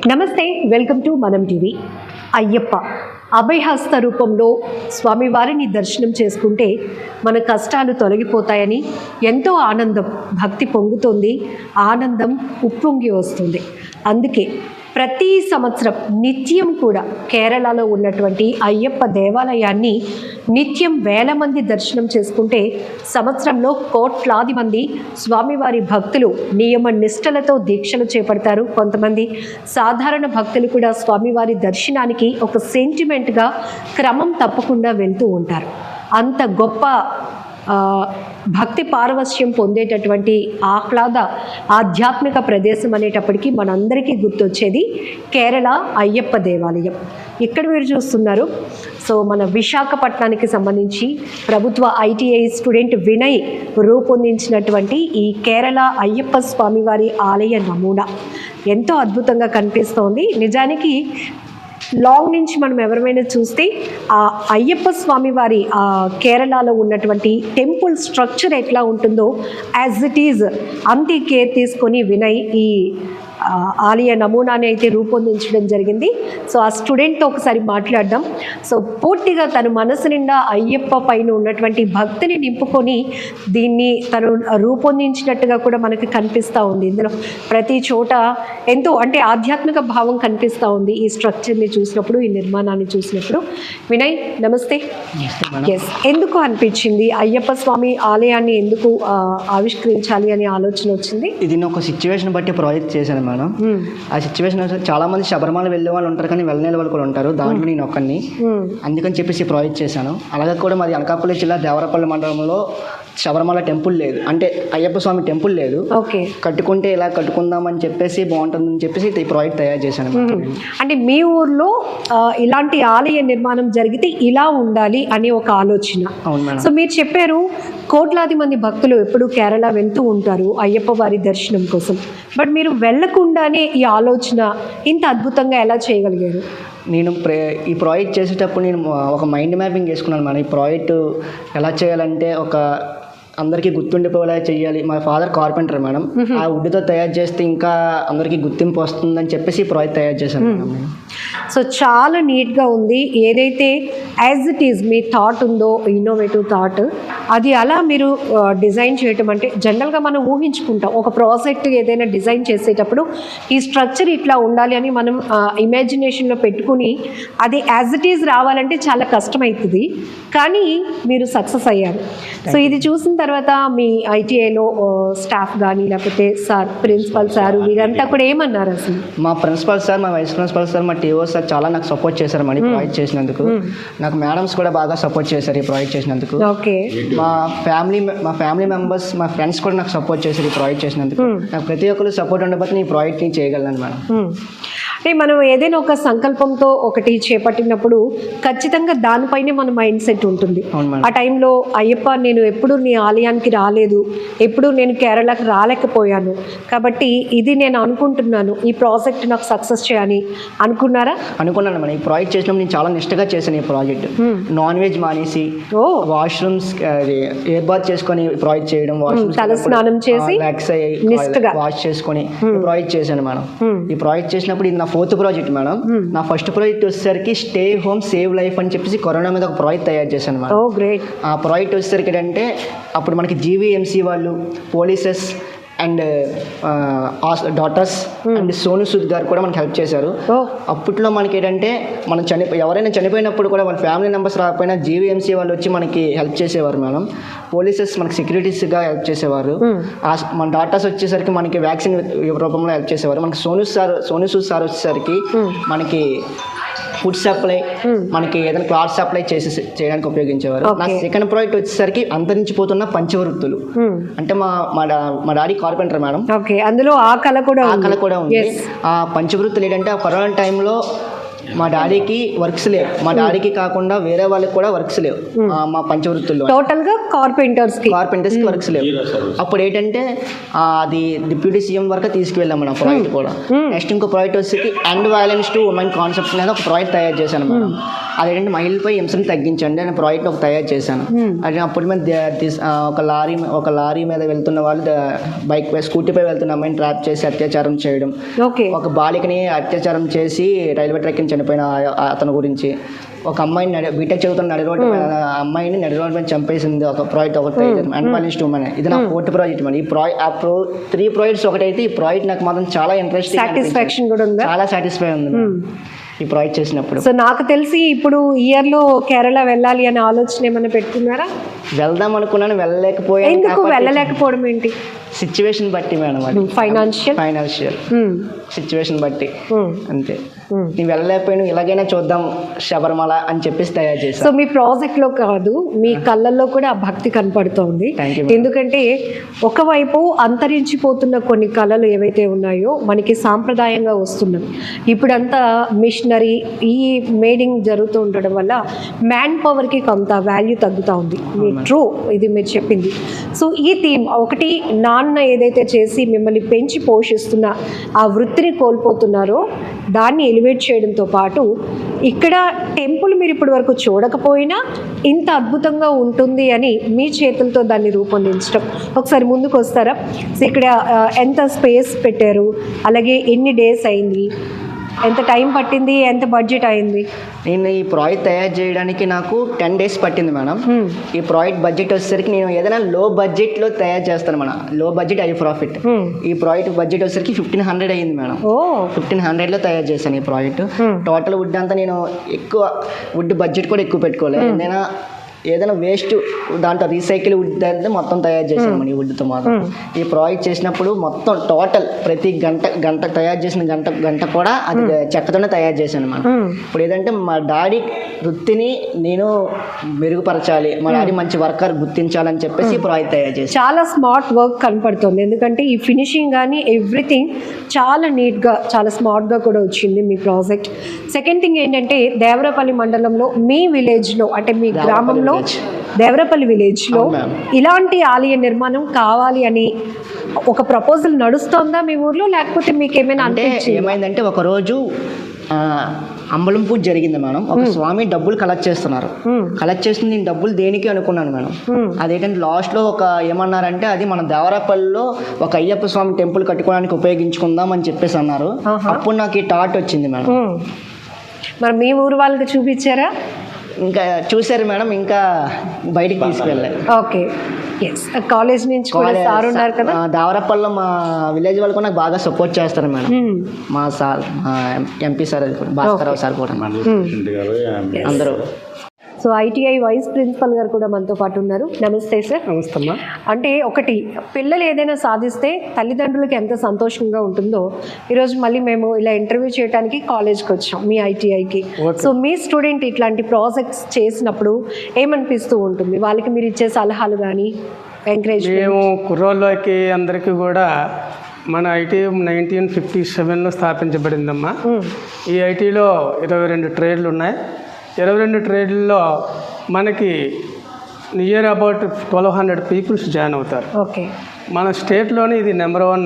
నమస్తే, welcome to మనం TV. Ayyappa అభయహస్త రూపంలో స్వామివారిని దర్శనం చేసుకుంటే మన కష్టాలు తొలగిపోతాయని ఎంతో ఆనందం, భక్తి పొంగుతుంది, ఆనందం ఉప్పొంగి వస్తుంది. అందుకే ప్రతి సంవత్సరం నిత్యం కూడా కేరళలో ఉన్నటువంటి అయ్యప్ప దేవాలయాన్ని నిత్యం వేల మంది దర్శనం చేసుకుంటే సంవత్సరంలో కోట్లాది మంది స్వామివారి భక్తులు నియమ నిష్టలతో దీక్షలు చేపడతారు. కొంతమంది సాధారణ భక్తులు కూడా స్వామివారి దర్శనానికి ఒక సెంటిమెంట్గా క్రమం తప్పకుండా వెళ్తూ ఉంటారు. అంత గొప్ప భక్తి పారవశ్యం పొందేటటువంటి ఆహ్లాద ఆధ్యాత్మిక ప్రదేశం అనేటప్పటికీ మనందరికీ గుర్తొచ్చేది కేరళ అయ్యప్ప దేవాలయం. ఇక్కడ మీరు చూస్తున్నారు. సో మన విశాఖపట్నానికి సంబంధించి ప్రభుత్వ ఐటీఐ స్టూడెంట్ వినయ్ రూపొందించినటువంటి ఈ కేరళ అయ్యప్ప స్వామివారి ఆలయ నమూనా ఎంతో అద్భుతంగా కనిపిస్తోంది. నిజానికి లాంగ్ నుంచి మనం ఎవరైనా చూస్తే ఆ అయ్యప్ప స్వామి వారి కేరళలో ఉన్నటువంటి టెంపుల్ స్ట్రక్చర్ ఎట్లా ఉంటుందో యాజ్ ఇట్ ఈజ్ అంతే కేర్ తీసుకొని వినయ్ ఈ ఆలయ నమూనాని అయితే రూపొందించడం జరిగింది. సో ఆ స్టూడెంట్తో ఒకసారి మాట్లాడదాం. సో పూర్తిగా తన మనసు నిండా అయ్యప్ప పైన ఉన్నటువంటి భక్తిని నింపుకొని దీన్ని తను రూపొందించినట్టుగా కూడా మనకి కనిపిస్తూ ఉంది. ఇందులో ప్రతి చోట ఎంతో అంటే ఆధ్యాత్మిక భావం కనిపిస్తూ ఉంది ఈ స్ట్రక్చర్ని చూసినప్పుడు, ఈ నిర్మాణాన్ని చూసినప్పుడు. వినయ్ నమస్తే. ఎస్, ఎందుకు అనిపించింది అయ్యప్ప స్వామి ఆలయాన్ని ఎందుకు ఆవిష్కరించాలి అనే ఆలోచన వచ్చింది? ఇది ఒక సిచ్యువేషన్ బట్టి ప్రాజెక్ట్ చేశాను మేడం. ఆ సిచ్యువేషన్ చాలా మంది శబరిమల వెళ్ళే వాళ్ళు ఉంటారు, కానీ వెళ్ళని వాళ్ళు కూడా ఉంటారు. దాంట్లో నేను ఒక్కడిని, అందుకని చెప్పేసి ప్రాజెక్ట్ చేశాను. అలాగే కూడా మాది అనకాపల్లి జిల్లా దేవరపల్లి మండలంలో శబరిమల టెంపుల్ లేదు, అంటే అయ్యప్ప స్వామి టెంపుల్ లేదు. కట్టుకుంటే ఇలా కట్టుకుందామని చెప్పేసి బాగుంటుందని చెప్పేసి ఈ ప్రాజెక్ట్ తయారు చేశాను. అంటే మీ ఊర్లో ఇలాంటి ఆలయ నిర్మాణం జరిగితే ఇలా ఉండాలి అనే ఒక ఆలోచన. అవును మేడం. సో మీరు చెప్పారు కోట్లాది మంది భక్తులు ఎప్పుడు కేరళ వెళ్తూ ఉంటారు అయ్యప్ప వారి దర్శనం కోసం, బట్ మీరు వెళ్లకుండానే ఈ ఆలోచన ఇంత అద్భుతంగా ఎలా చేయగలిగారు? నేను ఈ ప్రాజెక్ట్ చేసేటప్పుడు నేను ఒక మైండ్ మ్యాపింగ్ చేసుకున్నాను మేడం. ఈ ప్రాజెక్ట్ ఎలా చేయాలంటే అందరికీ గుర్తుండిపోయేలా చేయాలి. మా ఫాదర్ కార్పెంటర్ మేడం. ఆ వుడ్తో తయారు చేస్తే ఇంకా అందరికీ గుర్తింపు వస్తుందని చెప్పేసి ఈ ప్రాజెక్ట్ తయారు చేశాను మేడం. సో చాలా నీట్గా ఉంది. ఏదైతే as it is me thought ఉందో, ఇన్నోవేటివ్ థాట్, అది అలా మీరు డిజైన్ చేయటం అంటే జనరల్గా మనం ఊహించుకుంటాం ఒక ప్రాజెక్ట్ ఏదైనా డిజైన్ చేసేటప్పుడు ఈ స్ట్రక్చర్ ఇట్లా ఉండాలి అని మనం ఇమాజినేషన్లో పెట్టుకుని అది యాజ్ ఇట్ ఈజ్ రావాలంటే చాలా కష్టమవుతుంది, కానీ మీరు సక్సెస్ అయ్యారు. సో ఇది చూసిన తర్వాత మీ ఐటీఐలో స్టాఫ్ కానీ లేకపోతే సార్ ప్రిన్సిపల్ సార్ వీరంతా కూడా ఏమన్నారు? అసలు మా ప్రిన్సిపల్ సార్, మా వైస్ ప్రిన్సిపల్ సార్, మా టీఓ సార్ చాలా నాకు సపోర్ట్ చేశారు మరి ప్రాజెక్ట్ చేసినందుకు. నాకు మేడమ్స్ కూడా బాగా సపోర్ట్ చేశారు ఈ ప్రాజెక్ట్ చేసినందుకు. ఓకే. మా ఫ్యామిలీ మెంబర్స్, మా ఫ్రెండ్స్ కూడా నాకు సపోర్ట్ చేశారు ఈ ప్రాజెక్ట్ చేసినందుకు. నాకు ప్రతి ఒక్కరు సపోర్ట్ ఉండబట్టి నేను ఈ ప్రాజెక్ట్ని చేయగలను మేడం. అంటే మనం ఏదైనా ఒక సంకల్పంతో ఒకటి చేపట్టినప్పుడు ఖచ్చితంగా దానిపైనే మన మైండ్ సెట్ ఉంటుంది. ఆ టైంలో అయ్యప్ప నేను ఎప్పుడు నీ ఆలయానికి రాలేదు, ఎప్పుడు నేను కేరళకి రాలేకపోయాను, కాబట్టి ఇది నేను అనుకుంటున్నాను ఈ ప్రాజెక్ట్ నాకు సక్సెస్ చేయాలి అనుకున్నారా? అనుకున్నాను మేడం. ఈ ప్రాజెక్ట్ చేసినప్పుడు నేను చాలా నిష్టగా చేశాను ఈ ప్రాజెక్ట్. నాన్ వెజ్ మానేసి వాష్రూమ్స్ ఎయిర్ బాత్ చేసుకొని ప్రాజెక్ట్ చేయడం, తల స్నానం చేసి వాష్ చేసుకొని ప్రాజెక్ట్ చేశాను మేడం. ఈ ప్రాజెక్ట్ చేసినప్పుడు ఇది నా 4th ప్రాజెక్ట్ మేడం. నా ఫస్ట్ ప్రాజెక్ట్ వచ్చేసరికి స్టే హోమ్ సేవ్ లైఫ్ అని చెప్పేసి కరోనా మీద ఒక ప్రాజెక్ట్ తయారు చేశాను మేడం. ఆ ప్రాజెక్ట్ వచ్చేసరికి ఏంటంటే అప్పుడు మనకి జీవీఎంసీ వాళ్ళు, polices and daughters and Sonu Sood గారు కూడా మనకి హెల్ప్ చేశారు. అప్పట్లో మనకి ఏంటంటే మనం ఎవరైనా చనిపోయినప్పుడు కూడా వాళ్ళ ఫ్యామిలీ మెంబర్స్ రాకపోయినా జీవీఎంసీ వాళ్ళు వచ్చి మనకి హెల్ప్ చేసేవారు మేడం. పోలీసెస్ మనకి సెక్యూరిటీస్గా హెల్ప్ చేసేవారు. మన డాటర్స్ వచ్చేసరికి మనకి వ్యాక్సిన్ రూపంలో హెల్ప్ చేసేవారు. మనకి సోను సూద్ సార్ వచ్చేసరికి మనకి ఫుడ్ సప్లై, మనకి ఏదైనా క్లాత్ సప్లై చేయడానికి ఉపయోగించేవారు. నా సెకండ్ ప్రాజెక్ట్ వచ్చేసరికి అంతరించిపోతున్న పంచవృత్తులు, అంటే మా డాడీ కార్పెంటర్ మేడం. అందులో ఆ కళ కూడా ఉంది. ఆ పంచవృత్తులు ఏంటంటే కరోనా టైంలో మా డాడీకి వర్క్స్ లేవు, మా డాడీకి కాకుండా వేరే వాళ్ళకి కూడా వర్క్స్ లేవు. మా పంచవృత్తుల్లో టోటల్ గా కార్పెంటర్స్ కి వర్క్స్ లేవు. అప్పుడు ఏంటంటే అది డిప్యూటీ సీఎం వరకు తీసుకువెళ్ళాం మనం ప్రాజెక్ట్ కూడా. నెక్స్ట్ ఇంకో ప్రాజెక్ట్ వచ్చి and violence to women concept అనేది ఒక ప్రాజెక్ట్ తయారు చేశాను మేడం. అదేంటంటే మహిళలపై హింసను తగ్గించండి అనే ప్రాజెక్ట్ ఒక తయారు చేశాను. అది అప్పుడు మేము ఒక లారీ మీద వెళ్తున్న వాళ్ళు స్కూటీపై వెళ్తున్న అమ్మాయిని ట్రాప్ చేసి అత్యాచారం చేయడం, ఒక బాలికని అత్యాచారం చేసి రైల్వే ట్రాక్ కింద చనిపోయిన అతని గురించి, ఒక అమ్మాయిని బీటెక్ చదువుతున్న నడి రోడ్డు అమ్మాయిని నడి రోడ్డు మీద చంపేసింది ఒక ప్రాజెక్ట్ ఒకటి అండ్ వైలెన్స్ టు ఉమెన్. ఇది నా 4th ప్రాజెక్ట్ మేడం. ఈ 3 ప్రాజెక్ట్స్ ఒకటైతే ఈ ప్రాజెక్ట్ నాకు మాత్రం చాలా ఇంట్రెస్టింగ్, చాలా సాటిస్ఫై ఉంది ఈ ప్రాజెక్ట్ చేసినప్పుడు. సో నాకు తెలిసి ఇప్పుడు ఇయర్ లో కేరళ వెళ్ళాలి అనే ఆలోచన ఏమైనా పెట్టుకున్నారా? వెళ్దాం అనుకున్నాను, వెళ్ళలేకపోయాను. ఎందుకు వెళ్ళలేకపోవడం ఏంటి? సిచ్యువేషన్ బట్టి మేడం, అది ఫైనాన్షియల్ సిచ్యువేషన్ బట్టి అంతే. నేను వెళ్ళలేకపోయాను, ఇలాగైనా చూద్దాం శబరిమల అని చెప్పేసి తయారు చేశాను. సో మీ ప్రాజెక్ట్ లో కాదు, మీ కళ్ళల్లో కూడా ఆ భక్తి కనపడుతోంది. ఎందుకంటే ఒకవైపు అంతరించిపోతున్న కొన్ని కళలు ఏవైతే ఉన్నాయో మనకి సాంప్రదాయంగా వస్తున్నవి, ఇప్పుడంతా మిషనరీ ఈ మేడింగ్ జరుగుతూ ఉండడం వల్ల మ్యాన్ పవర్కి కొంత వాల్యూ తగ్గుతూ ఉంది. ట్రూ, ఇది మీరు చెప్పింది. సో ఈ థీమ్ ఒకటి, నాన్న ఏదైతే చేసి మిమ్మల్ని పెంచి పోషిస్తున్న ఆ వృత్తిని కోల్పోతున్నారో దాన్ని ఎలివేట్ చేయడంతో పాటు ఇక్కడ టెంపుల్ మీరు ఇప్పటి వరకు చూడకపోయినా ఇంత అద్భుతంగా ఉంటుంది అని మీ చేతులతో దాన్ని రూపొందించడం. ఒకసారి ముందుకు వస్తారా? సో ఇక్కడ ఎంత స్పేస్ పెట్టారు, అలాగే ఎన్ని డేస్ అయింది, ఎంత టైం పట్టింది, ఎంత బడ్జెట్ అయింది? నేను ఈ ప్రాజెక్ట్ తయారు చేయడానికి నాకు 10 days పట్టింది మేడం. ఈ ప్రాజెక్ట్ బడ్జెట్ వచ్చేసరికి నేను ఏదైనా లో బడ్జెట్లో తయారు చేస్తాను మేడం. లో బడ్జెట్ హై ప్రాఫిట్. ఈ ప్రాజెక్ట్ బడ్జెట్ వచ్చేసరికి 1500 అయింది మేడం. 1500లో తయారు చేశాను ఈ ప్రాజెక్ట్. టోటల్ వుడ్ అంతా నేను ఎక్కువ వుడ్ బడ్జెట్ కూడా ఎక్కువ పెట్టుకోలేదు. ఏదైనా వేస్ట్ దాంట్లో రీసైకిల్ వుడ్ అంటే మొత్తం తయారు చేశాను మన ఈ వుడ్తో మాత్రం. ఈ ప్రాజెక్ట్ చేసినప్పుడు మొత్తం టోటల్ ప్రతి గంట తయారు చేసిన గంట కూడా అది చెక్కతోనే తయారు చేశాను మనం. ఇప్పుడు ఏదంటే మా డాడీ వృత్తిని నేను మెరుగుపరచాలి, మా డాడీ మంచి వర్కర్ గుర్తించాలని చెప్పేసి ఈ ప్రాజెక్ట్ తయారు చేశాను. చాలా స్మార్ట్ వర్క్ కనపడుతుంది, ఎందుకంటే ఈ ఫినిషింగ్ కానీ ఎవ్రీథింగ్ చాలా నీట్గా చాలా స్మార్ట్గా కూడా వచ్చింది మీ ప్రాజెక్ట్. సెకండ్ థింగ్ ఏంటంటే దేవరపల్లి మండలంలో మీ విలేజ్లో అంటే మీ గ్రామంలో దేవరపల్లి విలేజ్లో ఇలాంటి ఆలయ నిర్మాణం కావాలి అని ఒక ప్రపోజల్ నడుస్తోందా మీ ఊర్లో, లేకపోతే మీకు ఏమైనా అంటే ఏమైందంటే ఒక రోజు అంబలం పూజ జరిగింది మేడం. ఒక స్వామి డబ్బులు కలెక్ట్ చేస్తున్నారు. కలెక్ట్ చేసిన నేను డబ్బులు దేనికి అనుకున్నాను మేడం. అదేంటంటే లాస్ట్లో ఒక ఏమన్నారంటే అది మన దేవరపల్లిలో ఒక అయ్యప్ప స్వామి టెంపుల్ కట్టుకోవడానికి ఉపయోగించుకుందాం అని చెప్పేసి అన్నారు. అప్పుడు నాకు ఈ థాట్ వచ్చింది మేడం. మరి మీ ఊరు వాళ్ళకి చూపించారా? ఇంకా చూసారు మేడం, ఇంకా బయటికి తీసుకెళ్ళారు. ఓకే, కాలేజ్ నుంచి కూడా సార్ ఉన్నారు కదా దేవరపల్లిలో. మా విలేజ్ వాళ్ళు కూడా నాకు బాగా సపోర్ట్ చేస్తారు మేడం. మా sir MP sir Bhaskararao sir కూడా అందరూ. సో ఐటీఐ వైస్ ప్రిన్సిపల్ గారు కూడా మనతో పాటు ఉన్నారు. నమస్తే సార్. నమస్తే అమ్మా. అంటే ఒకటి, పిల్లలు ఏదైనా సాధిస్తే తల్లిదండ్రులకి ఎంత సంతోషంగా ఉంటుందో ఈరోజు మళ్ళీ మేము ఇలా ఇంటర్వ్యూ చేయడానికి కాలేజ్కి వచ్చాం మీ ఐటీఐకి. సో మీ స్టూడెంట్ ఇట్లాంటి ప్రాజెక్ట్స్ చేసినప్పుడు ఏమనిపిస్తూ ఉంటుంది? వాళ్ళకి మీరు ఇచ్చే సలహాలు కానీ ఎంకరేజ్? మేము కుర్రోళ్ళకి అందరికీ కూడా మన ఐటీ 1957లో స్థాపించబడిందమ్మా. ఈ ఐటీలో 22 ట్రేడ్లు ఉన్నాయి. 22 ట్రేడ్లలో మనకి నియర్ అబౌట్ 1200 పీపుల్స్ జాయిన్ అవుతారు. ఓకే, మన స్టేట్లోనే ఇది నెంబర్ 1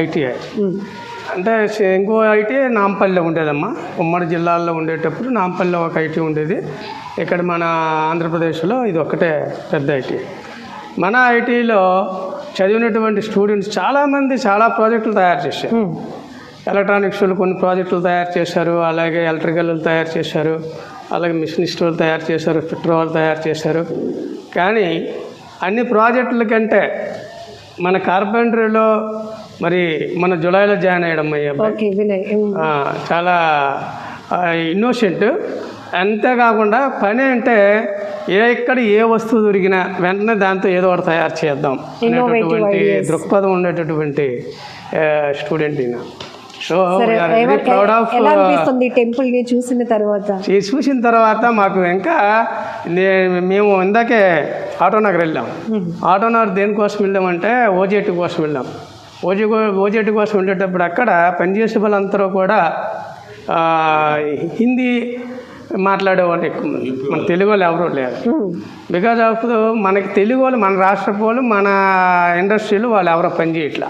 ఐటీఐ. అంటే ఇంకో ఐటీ నాంపల్లిలో ఉండేదమ్మా. ఉమ్మడి జిల్లాల్లో ఉండేటప్పుడు నాంపల్లిలో ఒక ఐటీ ఉండేది. ఇక్కడ మన ఆంధ్రప్రదేశ్లో ఇది ఒక్కటే పెద్ద ఐటీ. మన ఐటీలో చదివినటువంటి స్టూడెంట్స్ చాలామంది చాలా ప్రాజెక్టులు తయారు చేశారు. ఎలక్ట్రానిక్స్లు కొన్ని ప్రాజెక్టులు తయారు చేశారు, అలాగే ఎలక్ట్రికల్ తయారు చేశారు, అలాగే మిషనిస్టులు తయారు చేశారు, ఫిట్టర్ వాళ్ళు తయారు చేశారు. కానీ అన్ని ప్రాజెక్టుల కంటే మన కార్పెంటరీలో మరి మన జులైలో జాయిన్ అయ్యడం చాలా ఇన్నోసెంట్. అంతేకాకుండా పని అంటే ఎక్కడ ఏ వస్తువు దొరికినా వెంటనే దాంతో ఏదో ఒకటి తయారు చేద్దాం అనేటటువంటి దృక్పథం ఉండేటటువంటి స్టూడెంట్ ఈయన. సో ప్రౌడ్ ఆఫ్ టెంపుల్ చూసిన తర్వాత మాకు ఇంకా మేము ఇందాకే ఆటోనగర్ వెళ్ళాం. ఆటోనగర్ దేనికోసం వెళ్ళామంటే ఓజేటి కోసం వెళ్ళాం. ఓజేటి కోసం వెళ్ళేటప్పుడు అక్కడ పనిచేసే వాళ్ళందరూ కూడా హిందీ మాట్లాడే వాళ్ళు ఎక్కువ మంది, మన తెలుగు వాళ్ళు ఎవరూ లేరు. బికాజ్ ఆఫ్ మనకి తెలుగు వాళ్ళు, మన రాష్ట్ర వాళ్ళు, మన ఇండస్ట్రీలో వాళ్ళు ఎవరో పని చేయట్లా.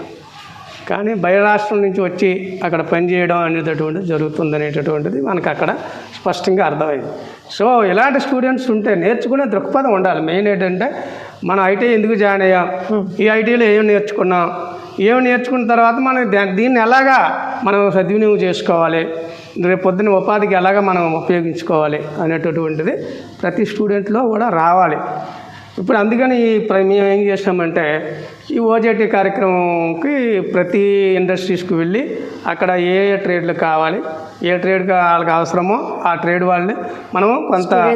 కానీ బయట రాష్ట్రం నుంచి వచ్చి అక్కడ పనిచేయడం అనేటటువంటిది జరుగుతుందనేటటువంటిది మనకు అక్కడ స్పష్టంగా అర్థమైంది. సో ఇలాంటి స్టూడెంట్స్ ఉంటే నేర్చుకునే దృక్పథం ఉండాలి. మెయిన్ ఏంటంటే మనం ఐటీ ఎందుకు జాయిన్ అయ్యాం, ఈ ఐటీలో ఏం నేర్చుకున్నాం, ఏమి నేర్చుకున్న తర్వాత మనం దీన్ని ఎలాగా మనం సద్వినియోగం చేసుకోవాలి, రేపు పొద్దున్న ఉపాధికి ఎలాగా మనం ఉపయోగించుకోవాలి అనేటటువంటిది ప్రతి స్టూడెంట్లో కూడా రావాలి. ఇప్పుడు అందుకని మేము ఏం చేసామంటే ఈ ఓజేటీ కార్యక్రమంకి ప్రతి ఇండస్ట్రీస్కి వెళ్ళి అక్కడ ఏ ట్రేడ్లు కావాలి, ఏ ట్రేడ్ వాళ్ళకి అవసరమో ఆ ట్రేడ్ వాళ్ళని మనము కొంత 3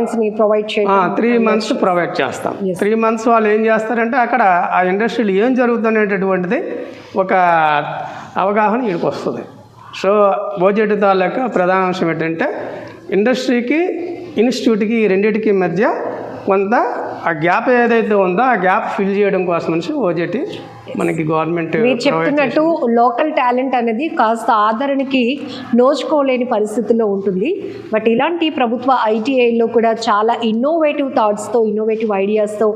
months ప్రొవైడ్ చేస్తాం. 3 months వాళ్ళు ఏం చేస్తారంటే అక్కడ ఆ ఇండస్ట్రీలో ఏం జరుగుతుందనేటటువంటిది ఒక అవగాహన వీడికి వస్తుంది. సో ఓజేటీ తాలూకా ప్రధాన అంశం ఏంటంటే ఇండస్ట్రీకి ఇన్స్టిట్యూట్కి రెండింటికి మధ్య కొంత ఆ గ్యాప్ ఏదైతే ఉందో ఆ గ్యాప్ ఫిల్ చేయడం కోసం అనేసి ఓజేటీ మనకి గవర్నమెంట్ మీరు చెప్తున్నట్టు లోకల్ టాలెంట్ అనేది కాస్త ఆదరణకి నోచుకోలేని పరిస్థితుల్లో ఉంటుంది. బట్ ఇలాంటి ప్రభుత్వ ఐటీఐలో కూడా చాలా ఇన్నోవేటివ్ థాట్స్తో, ఇన్నోవేటివ్ ఐడియాస్తో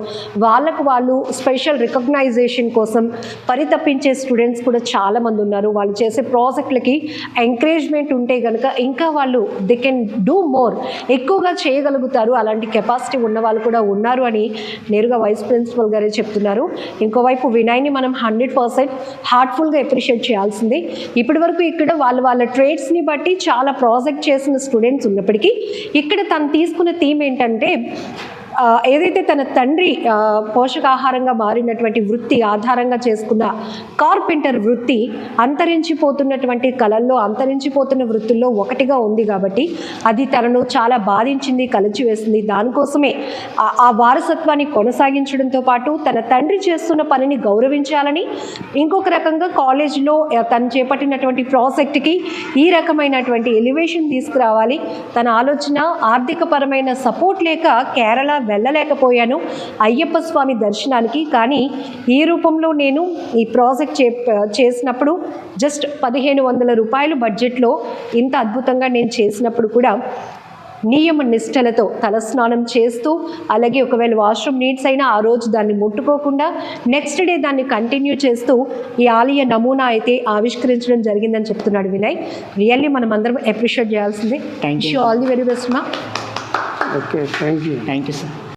వాళ్ళకు వాళ్ళు స్పెషల్ రికగ్నైజేషన్ కోసం పరితపించే స్టూడెంట్స్ కూడా చాలామంది ఉన్నారు. వాళ్ళు చేసే ప్రాజెక్టులకి ఎంకరేజ్మెంట్ ఉంటే కనుక ఇంకా వాళ్ళు దే కెన్ డూ మోర్, ఎక్కువగా చేయగలుగుతారు. అలాంటి కెపాసిటీ ఉన్న వాళ్ళు కూడా ఉన్నారు అని నేరుగా వైస్ ప్రిన్సిపల్ గారే చెప్తున్నారు. ఇంకోవైపు వినయ్ని మనం 100% హార్ట్ఫుల్గా అప్రిషియేట్ చేయాల్సిందే. ఇప్పటి వరకు ఇక్కడ వాళ్ళ ట్రేడ్స్ని బట్టి చాలా ప్రాజెక్ట్ చేసిన స్టూడెంట్స్ ఉన్నప్పటికీ ఇక్కడ తను తీసుకున్న థీమ్ ఏంటంటే ఏదైతే తన తండ్రి పోషకాహారంగా మారినటువంటి వృత్తి ఆధారంగా చేసుకున్న కార్పెంటర్ వృత్తి అంతరించిపోతున్నటువంటి కళల్లో, అంతరించిపోతున్న వృత్తుల్లో ఒకటిగా ఉంది కాబట్టి అది తనను చాలా బాధించింది, కలిచివేసింది. దానికోసమే ఆ వారసత్వాన్ని కొనసాగించడంతో పాటు తన తండ్రి చేస్తున్న పనిని గౌరవించాలని, ఇంకొక రకంగా కాలేజ్లో తను చేపట్టినటువంటి ప్రాజెక్ట్కి ఈ రకమైనటువంటి ఎలివేషన్ తీసుకురావాలి. తన ఆలోచన ఆర్థికపరమైన సపోర్ట్ లేక కేరళ వెళ్ళలేకపోయాను అయ్యప్ప స్వామి దర్శనానికి. కానీ ఈ రూపంలో నేను ఈ ప్రాజెక్ట్ చేసినప్పుడు జస్ట్ 1500 రూపాయలు బడ్జెట్లో ఇంత అద్భుతంగా నేను చేసినప్పుడు కూడా నియమ నిష్టలతో తలస్నానం చేస్తూ, అలాగే ఒకవేళ వాష్రూమ్ నీడ్స్ అయినా ఆ రోజు దాన్ని ముట్టుకోకుండా నెక్స్ట్ డే దాన్ని కంటిన్యూ చేస్తూ ఈ ఆలయ నమూనా అయితే ఆవిష్కరించడం జరిగిందని చెప్తున్నాడు వినయ్. రియల్లీ మనం అందరం అప్రిషియేట్ చేయాల్సిందే. Thank you. All the very best మా. Okay, thank you sir.